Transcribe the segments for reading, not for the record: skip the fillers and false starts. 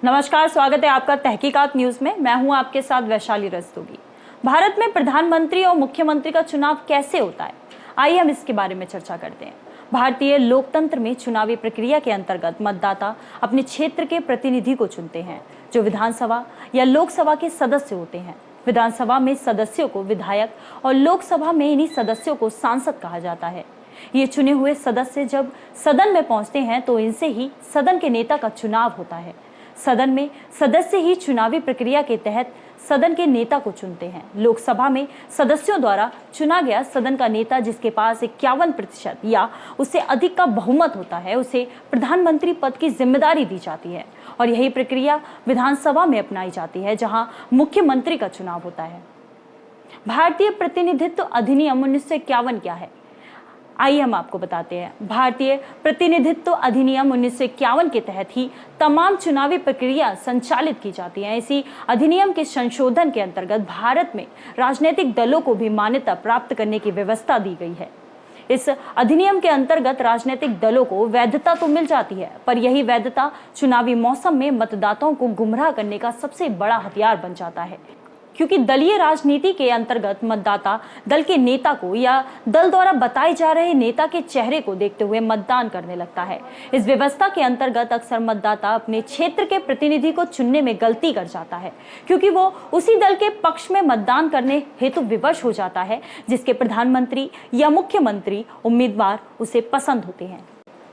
नमस्कार, स्वागत है आपका तहकीकात न्यूज में। मैं हूं आपके साथ वैशाली रस्तोगी। भारत में प्रधानमंत्री और मुख्यमंत्री का चुनाव कैसे होता है, आइए हम इसके बारे में चर्चा करते हैं। भारतीय लोकतंत्र में चुनावी प्रक्रिया के अंतर्गत मतदाता अपने क्षेत्र के प्रतिनिधि को चुनते हैं, जो विधानसभा या लोकसभा के सदस्य होते हैं। विधानसभा में सदस्यों को विधायक और लोकसभा में इन्हीं सदस्यों को सांसद कहा जाता है। ये चुने हुए सदस्य जब सदन में पहुंचते हैं तो इनसे ही सदन के नेता का चुनाव होता है। सदन में सदस्य ही चुनावी प्रक्रिया के तहत सदन के नेता को चुनते हैं। लोकसभा में सदस्यों द्वारा चुना गया सदन का नेता, जिसके पास 51% या उससे अधिक का बहुमत होता है, उसे प्रधानमंत्री पद की जिम्मेदारी दी जाती है। और यही प्रक्रिया विधानसभा में अपनाई जाती है, जहां मुख्यमंत्री का चुनाव होता है। भारतीय प्रतिनिधित्व अधिनियम 1951 क्या है, आइए हम आपको बताते हैं। भारतीय प्रतिनिधित्व अधिनियम 1951 के तहत ही तमाम चुनावी प्रक्रिया संचालित की जाती है। इसी अधिनियम के संशोधन के अंतर्गत भारत में राजनीतिक दलों को भी मान्यता प्राप्त करने की व्यवस्था दी गई है। इस अधिनियम के अंतर्गत राजनीतिक दलों को वैधता तो मिल जाती है, पर यही वैधता चुनावी मौसम में मतदाताओं को गुमराह करने का सबसे बड़ा हथियार बन जाता है, क्योंकि दलीय राजनीति के अंतर्गत मतदाता दल के नेता को या दल द्वारा बताए जा रहे नेता के चेहरे को देखते हुए मतदान करने लगता है। इस व्यवस्था के अंतर्गत अक्सर मतदाता अपने क्षेत्र के प्रतिनिधि को चुनने में गलती कर जाता है, क्योंकि वो उसी दल के पक्ष में मतदान करने हेतु विवश हो जाता है जिसके प्रधानमंत्री या मुख्यमंत्री उम्मीदवार उसे पसंद होते हैं।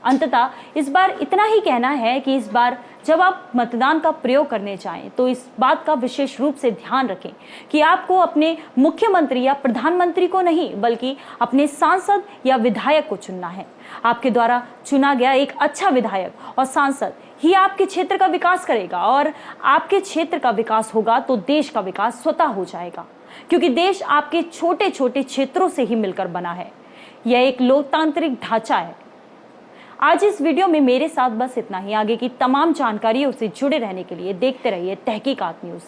अंततः इस बार इतना ही कहना है कि इस बार जब आप मतदान का प्रयोग करने जाएं तो इस बात का विशेष रूप से ध्यान रखें कि आपको अपने मुख्यमंत्री या प्रधानमंत्री को नहीं, बल्कि अपने सांसद या विधायक को चुनना है। आपके द्वारा चुना गया एक अच्छा विधायक और सांसद ही आपके क्षेत्र का विकास करेगा, और आपके क्षेत्र का विकास होगा तो देश का विकास स्वतः हो जाएगा, क्योंकि देश आपके छोटे छोटे क्षेत्रों से ही मिलकर बना है। यह एक लोकतांत्रिक ढांचा है। आज इस वीडियो में मेरे साथ बस इतना ही। आगे की तमाम जानकारियों से जुड़े रहने के लिए देखते रहिए तहकीकात न्यूज़।